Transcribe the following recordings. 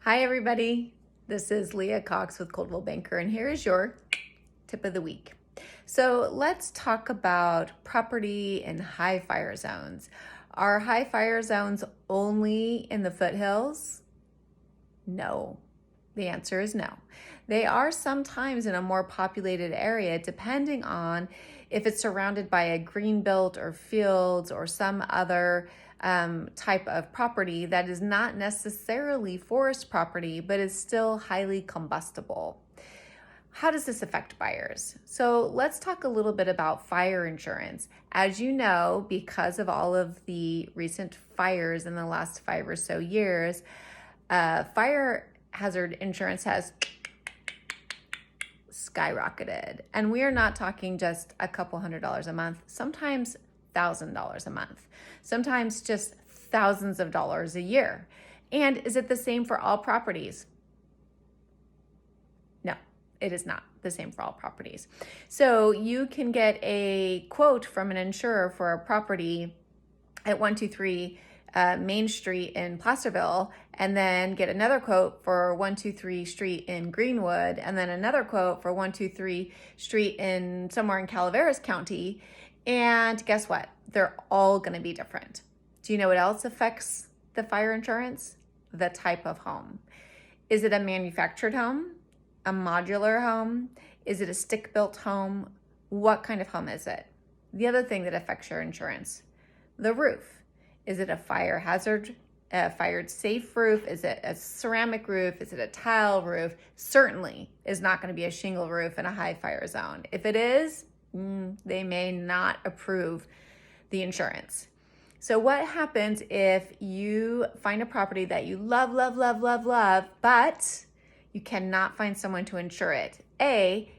Hi, everybody. This is Leah Cox with Coldwell Banker, and here is your tip of the week. So let's talk about property in high fire zones. Are high fire zones only in the foothills? No. The answer is no. They are sometimes in a more populated area, depending on if it's surrounded by a green belt or fields or some other type of property that is not necessarily forest property, but is still highly combustible. How does this affect buyers? So let's talk a little bit about fire insurance. As you know, because of all of the recent fires in the last 5 or so years, fire hazard insurance has skyrocketed. And we are not talking just a couple $100s a month, sometimes $1,000 a month, sometimes just thousands of dollars a year. And is it the same for all properties? No, it is not the same for all properties. So you can get a quote from an insurer for a property at 123 Main Street in Placerville, and then get another quote for 123 Street in Greenwood, and then another quote for 123 Street in somewhere in Calaveras County. And guess what? They're all going to be different. Do you know what else affects the fire insurance? The type of home. Is it a manufactured home? A modular home? Is it a stick-built home? What kind of home is it? The other thing that affects your insurance, the roof. Is it a fire hazard, a fire safe roof? Is it a ceramic roof? Is it a tile roof? Certainly is not going to be a shingle roof in a high fire zone. If it is, they may not approve the insurance. So what happens if you find a property that you love, love, love, love, love, but you cannot find someone to insure it?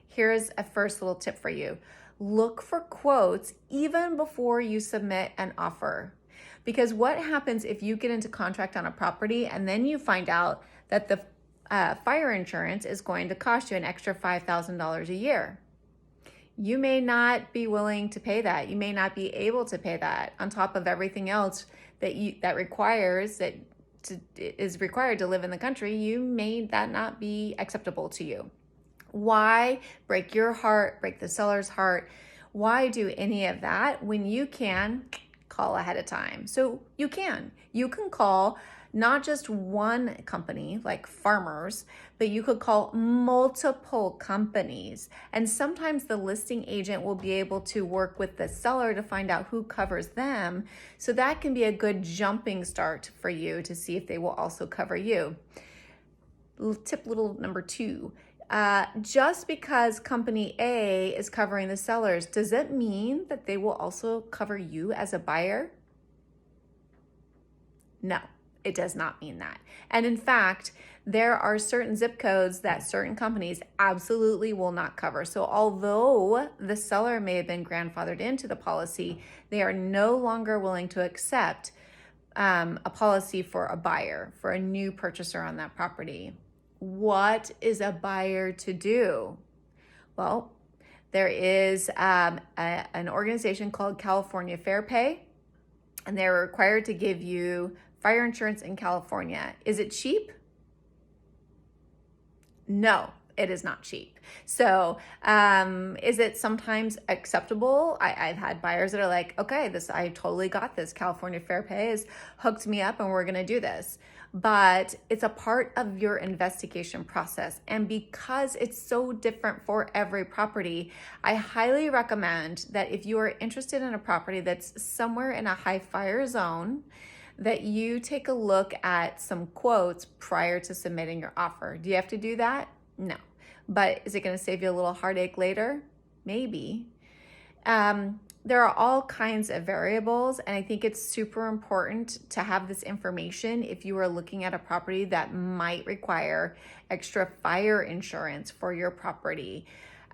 Here's a first little tip for you. Look for quotes even before you submit an offer. Because what happens if you get into contract on a property and then you find out that the fire insurance is going to cost you an extra $5,000 a year? You may not be willing to pay that. You may not be able to pay that on top of everything else that is required to live in the country. You may that not be acceptable to you. Why break your heart, break the seller's heart? Why do any of that when you can call ahead of time? So you can call not just one company like Farmers, but you could call multiple companies. And sometimes the listing agent will be able to work with the seller to find out who covers them. So that can be a good jumping start for you to see if they will also cover you. Tip little number 2. Just because company A is covering the sellers, does it mean that they will also cover you as a buyer? No, it does not mean that. And in fact, there are certain zip codes that certain companies absolutely will not cover. So although the seller may have been grandfathered into the policy, they are no longer willing to accept a policy for a buyer, for a new purchaser on that property. What is a buyer to do? Well, there is an organization called California Fair Pay, and they're required to give you fire insurance in California. Is it cheap? No, it is not cheap. So is it sometimes acceptable? I've had buyers that are like, okay, I totally got this. California Fair Pay has hooked me up and we're going to do this. But it's a part of your investigation process. And because it's so different for every property, I highly recommend that if you are interested in a property that's somewhere in a high fire zone, that you take a look at some quotes prior to submitting your offer. Do you have to do that? No. But is it going to save you a little heartache later? Maybe. There are all kinds of variables, and I think it's super important to have this information if you are looking at a property that might require extra fire insurance for your property.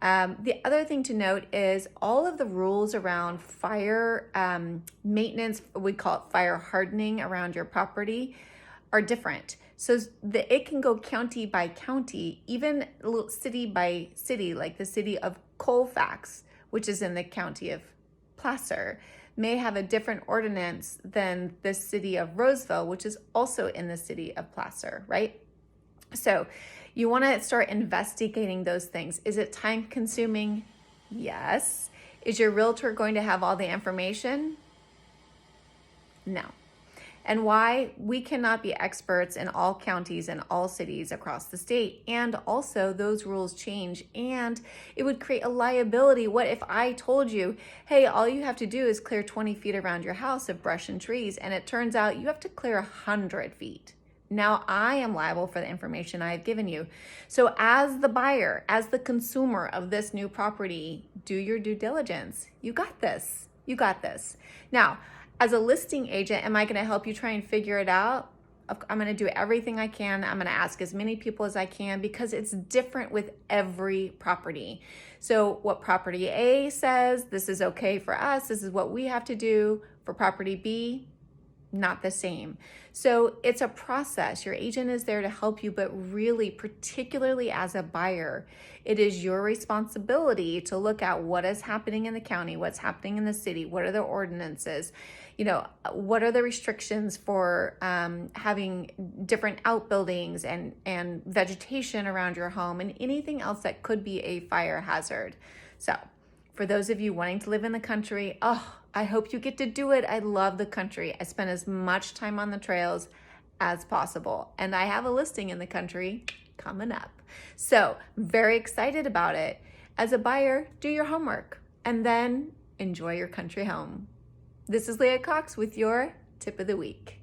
The other thing to note is all of the rules around fire maintenance, we call it fire hardening around your property, are different. So it can go county by county, even city by city, like the city of Colfax, which is in the county of Placer, may have a different ordinance than the city of Roseville, which is also in the city of Placer, right? So you want to start investigating those things. Is it time consuming? Yes. Is your realtor going to have all the information? No. And why? We cannot be experts in all counties and all cities across the state. And also, those rules change and it would create a liability. What if I told you, hey, all you have to do is clear 20 feet around your house of brush and trees, and it turns out you have to clear 100 feet? Now I am liable for the information I have given you. So, as the buyer, as the consumer of this new property, do your due diligence. You got this. You got this. Now, as a listing agent, am I going to help you try and figure it out? I'm going to do everything I can. I'm going to ask as many people as I can because it's different with every property. So what property A says, this is okay for us, this is what we have to do. For property B, not the same. So it's a process. Your agent is there to help you, but really, particularly as a buyer, it is your responsibility to look at what is happening in the county, what's happening in the city, what are the ordinances, what are the restrictions for having different outbuildings and vegetation around your home and anything else that could be a fire hazard. So for those of you wanting to live in the country, I hope you get to do it. I love the country. I spend as much time on the trails as possible. And I have a listing in the country coming up. So very excited about it. As a buyer, do your homework and then enjoy your country home. This is Leah Cox with your tip of the week.